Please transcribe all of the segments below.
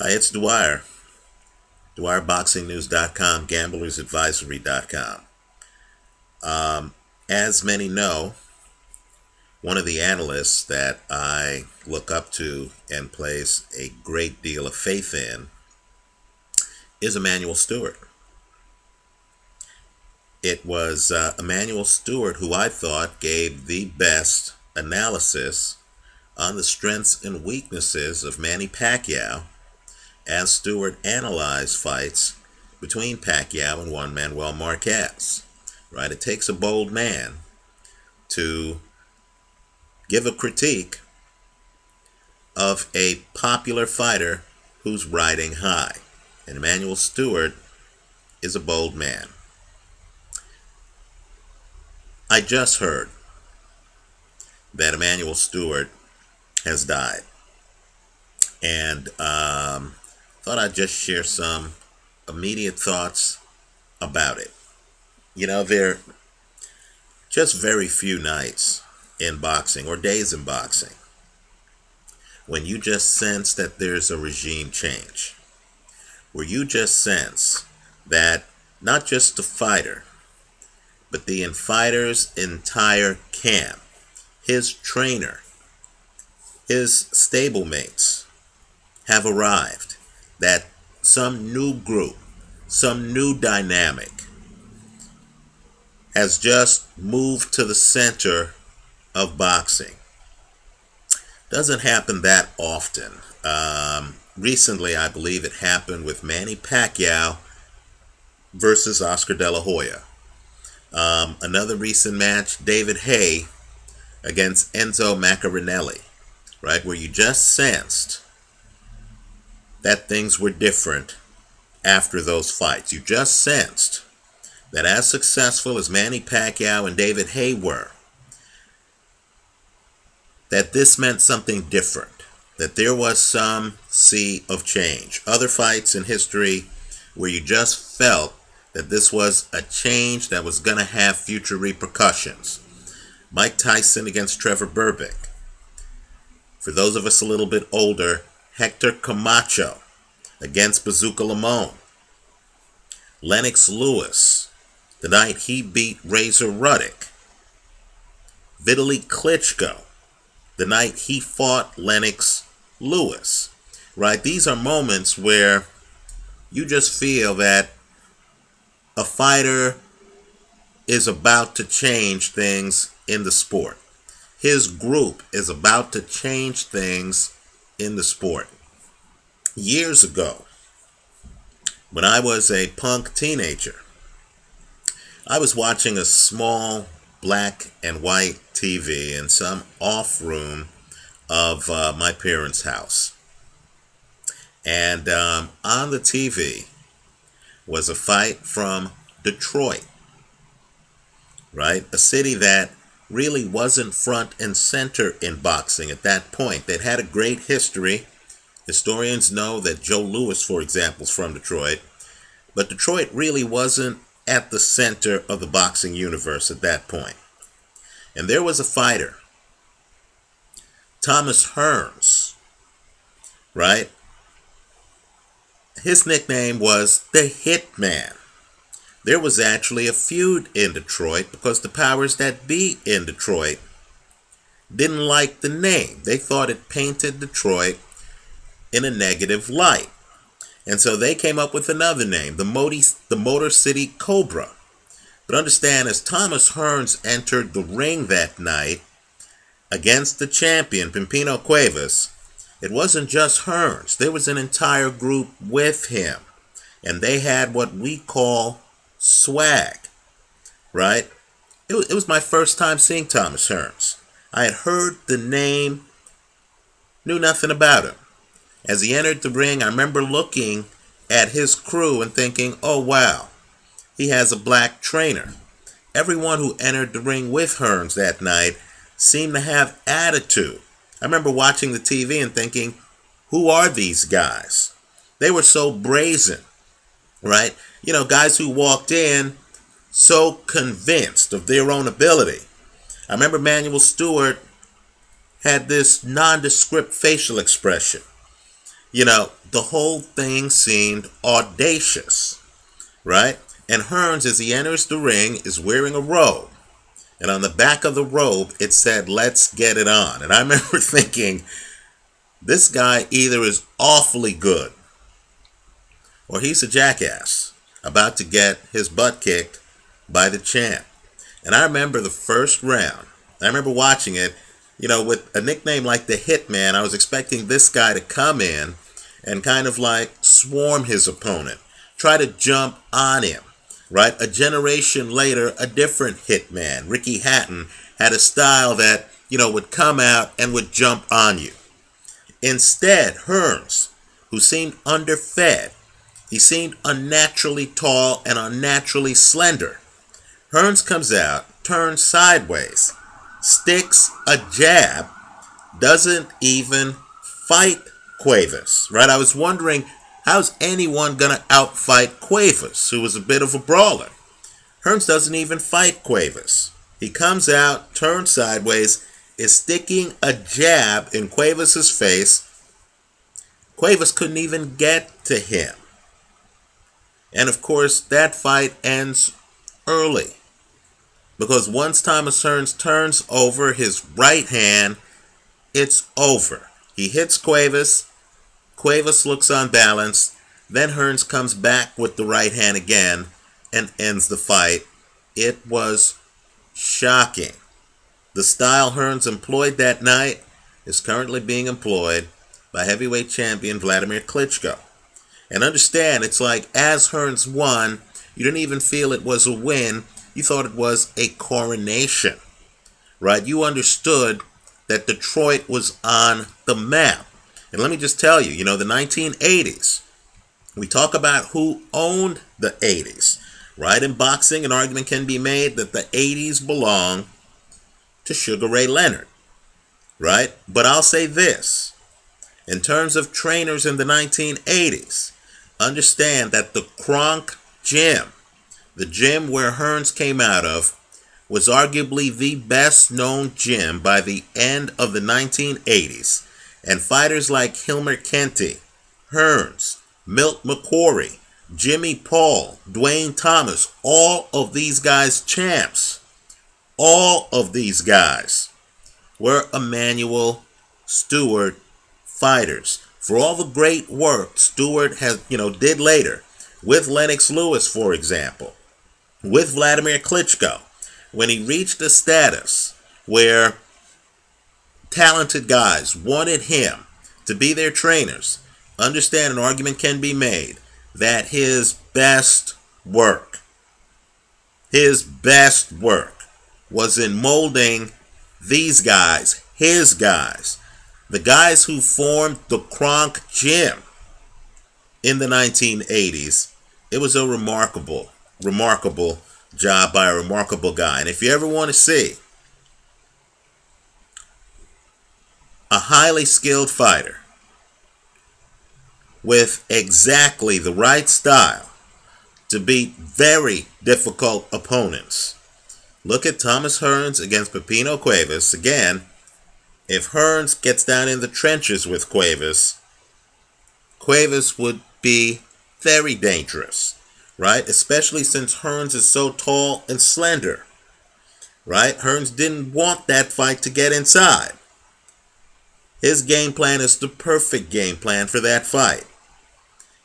Hi, it's Dwyer. DwyerBoxingNews.com, GamblersAdvisory.com. As many know, one of the analysts that I look up to and place a great deal of faith in is Emanuel Steward. It was Emanuel Steward who I thought gave the best analysis on the strengths and weaknesses of Manny Pacquiao as Steward analyzed fights between Pacquiao and one Manuel Marquez. Right? It takes a bold man to give a critique of a popular fighter who's riding high. And Emanuel Steward is a bold man. I just heard that Emanuel Steward has died. And thought I'd just share some immediate thoughts about it. You know, there are just very few nights in boxing or days in boxing when you just sense that there's a regime change, where you just sense that not just the fighter, but the fighter's entire camp, his trainer, his stablemates have arrived, that some new group, some new dynamic has just moved to the center of boxing. Doesn't happen that often. Recently, I believe it happened with Manny Pacquiao versus Oscar De La Hoya. Another recent match, David Haye against Enzo Maccarinelli, right, where you just sensed that things were different after those fights. You just sensed that as successful as Manny Pacquiao and David Haye were, that this meant something different, that there was some sea of change. Other fights in history where you just felt that this was a change that was going to have future repercussions. Mike Tyson against Trevor Berbick. For those of us a little bit older, Hector Camacho against Bazooka Lamone. Lennox Lewis, the night he beat Razor Ruddock. Vitaly Klitschko, the night he fought Lennox Lewis. Right? These are moments where you just feel that a fighter is about to change things in the sport. His group is about to change things in the sport. Years ago, when I was a punk teenager, I was watching a small black and white TV in some off room of my parents' house. And on the TV was a fight from Detroit, right? A city that really wasn't front and center in boxing at that point. They'd had a great history. Historians know that Joe Louis, for example, is from Detroit. But Detroit really wasn't at the center of the boxing universe at that point. And there was a fighter, Thomas Hearns, right? His nickname was the Hitman. There was actually a feud in Detroit because the powers that be in Detroit didn't like the name. They thought it painted Detroit in a negative light. And so they came up with another name, the Motor City Cobra. But understand, as Thomas Hearns entered the ring that night against the champion, Pimpino Cuevas, it wasn't just Hearns. There was an entire group with him. And they had what we call swag, right? It was my first time seeing Thomas Hearns. I had heard the name, knew nothing about him. As he entered the ring, I remember looking at his crew and thinking, oh wow, he has a black trainer. Everyone who entered the ring with Hearns that night seemed to have attitude. I remember watching the TV and thinking, who are these guys? They were so brazen, right? You know, guys who walked in so convinced of their own ability. I remember Emanuel Steward had this nondescript facial expression. The whole thing seemed audacious, right? And Hearns, as he enters the ring, is wearing a robe. And on the back of the robe, it said, "Let's get it on." And I remember thinking, this guy either is awfully good or he's a jackass about to get his butt kicked by the champ. And I remember the first round. I remember watching it, with a nickname like the Hitman. I was expecting this guy to come in and kind of like swarm his opponent, try to jump on him, right? A generation later, a different Hitman, Ricky Hatton, had a style that, would come out and would jump on you. Instead, Hearns, who seemed underfed, he seemed unnaturally tall and unnaturally slender. Hearns comes out, turns sideways, sticks a jab, doesn't even fight Cuevas, right? I was wondering, how's anyone going to outfight Cuevas, who was a bit of a brawler? Hearns doesn't even fight Cuevas. He comes out, turns sideways, is sticking a jab in Cuevas' face. Cuevas couldn't even get to him. And of course, that fight ends early. Because once Thomas Hearns turns over his right hand, it's over. He hits Cuevas. Cuevas looks unbalanced. Then Hearns comes back with the right hand again and ends the fight. It was shocking. The style Hearns employed that night is currently being employed by heavyweight champion Vladimir Klitschko. And understand, it's like as Hearns won, you didn't even feel it was a win. You thought it was a coronation, right? You understood that Detroit was on the map. And let me just tell you, the 1980s, we talk about who owned the 80s, right? In boxing, an argument can be made that the 80s belong to Sugar Ray Leonard, right? But I'll say this, in terms of trainers in the 1980s, understand that the Kronk Gym, the gym where Hearns came out of, was arguably the best known gym by the end of the 1980s. And fighters like Hilmer Kenty, Hearns, Milt McCory, Jimmy Paul, Dwayne Thomas, all of these guys champs. All of these guys were Emanuel Steward fighters. For all the great work Steward did later with Lennox Lewis, for example, with Vladimir Klitschko, when he reached a status where talented guys wanted him to be their trainers, understand an argument can be made that his best work was in molding these guys, his guys, the guys who formed the Kronk Gym in the 1980s. It was a remarkable job by a remarkable guy. And if you ever want to see a highly skilled fighter with exactly the right style to beat very difficult opponents, look at Thomas Hearns against Pepino Cuevas. Again, if Hearns gets down in the trenches with Cuevas, Cuevas would be very dangerous, right? Especially since Hearns is so tall and slender, right? Hearns didn't want that fight to get inside. His game plan is the perfect game plan for that fight.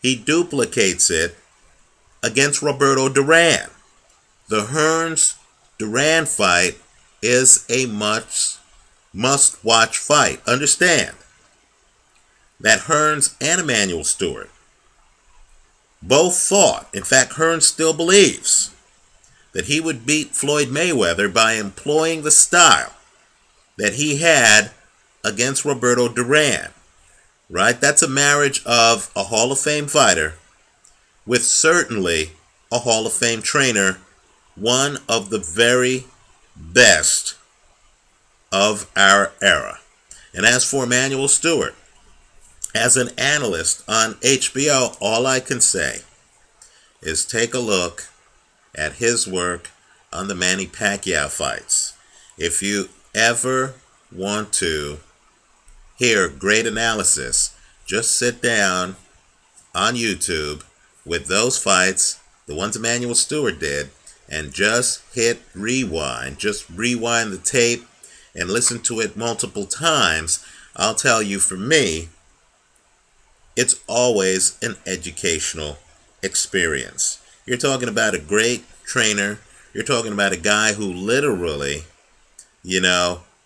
He duplicates it against Roberto Duran. The Hearns-Duran fight is a must-watch fight. Understand that Hearns and Emanuel Steward both thought, in fact, Hearns still believes, that he would beat Floyd Mayweather by employing the style that he had against Roberto Duran, right? That's a marriage of a Hall of Fame fighter with certainly a Hall of Fame trainer, one of the very best of our era. And as for Emanuel Steward, as an analyst on HBO, all I can say is take a look at his work on the Manny Pacquiao fights. If you ever want to hear great analysis just sit down on YouTube with those fights, the ones Emanuel Steward did, and just hit rewind. Just rewind the tape and listen to it multiple times. I'll tell you, for me, it's always an educational experience. You're talking about a great trainer. You're talking about a guy who literally,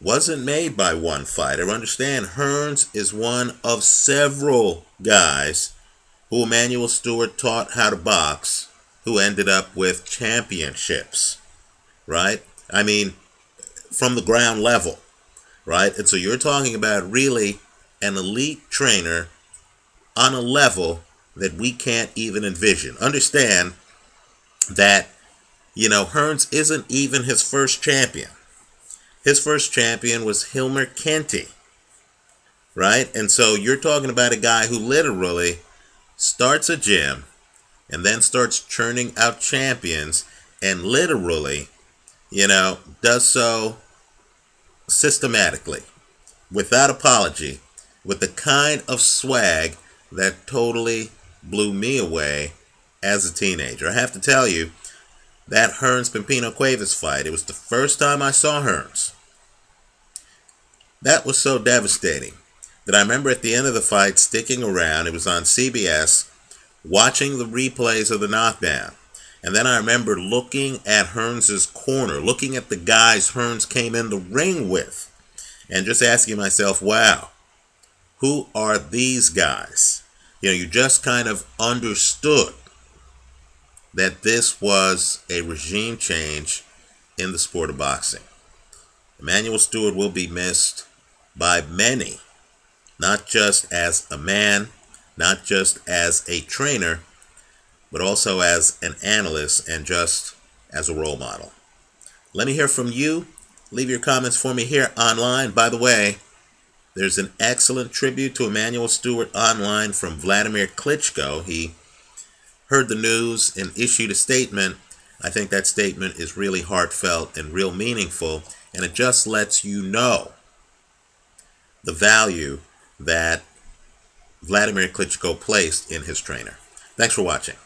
wasn't made by one fighter. Understand, Hearns is one of several guys who Emanuel Steward taught how to box, who ended up with championships, right? I mean, from the ground level, right? And so you're talking about really an elite trainer on a level that we can't even envision. Understand that, Hearns isn't even his first champion. His first champion was Hilmer Kenty, right? And so you're talking about a guy who literally starts a gym and then starts churning out champions and literally, does so systematically, without apology, with the kind of swag that totally blew me away as a teenager. I have to tell you, that Hearns-Pimpino Cuevas fight, it was the first time I saw Hearns. That was so devastating that I remember at the end of the fight sticking around. It was on CBS, watching the replays of the knockdown. And then I remember looking at Hearns' corner, looking at the guys Hearns came in the ring with, and just asking myself, wow, who are these guys? You just kind of understood that this was a regime change in the sport of boxing. Emanuel Steward will be missed by many, not just as a man, not just as a trainer, but also as an analyst and just as a role model. Let me hear from you. Leave your comments for me here online. By the way, there's an excellent tribute to Emanuel Steward online from Vladimir Klitschko. He heard the news and issued a statement. I think that statement is really heartfelt and real meaningful, and it just lets you know the value that Vladimir Klitschko placed in his trainer. Thanks for watching.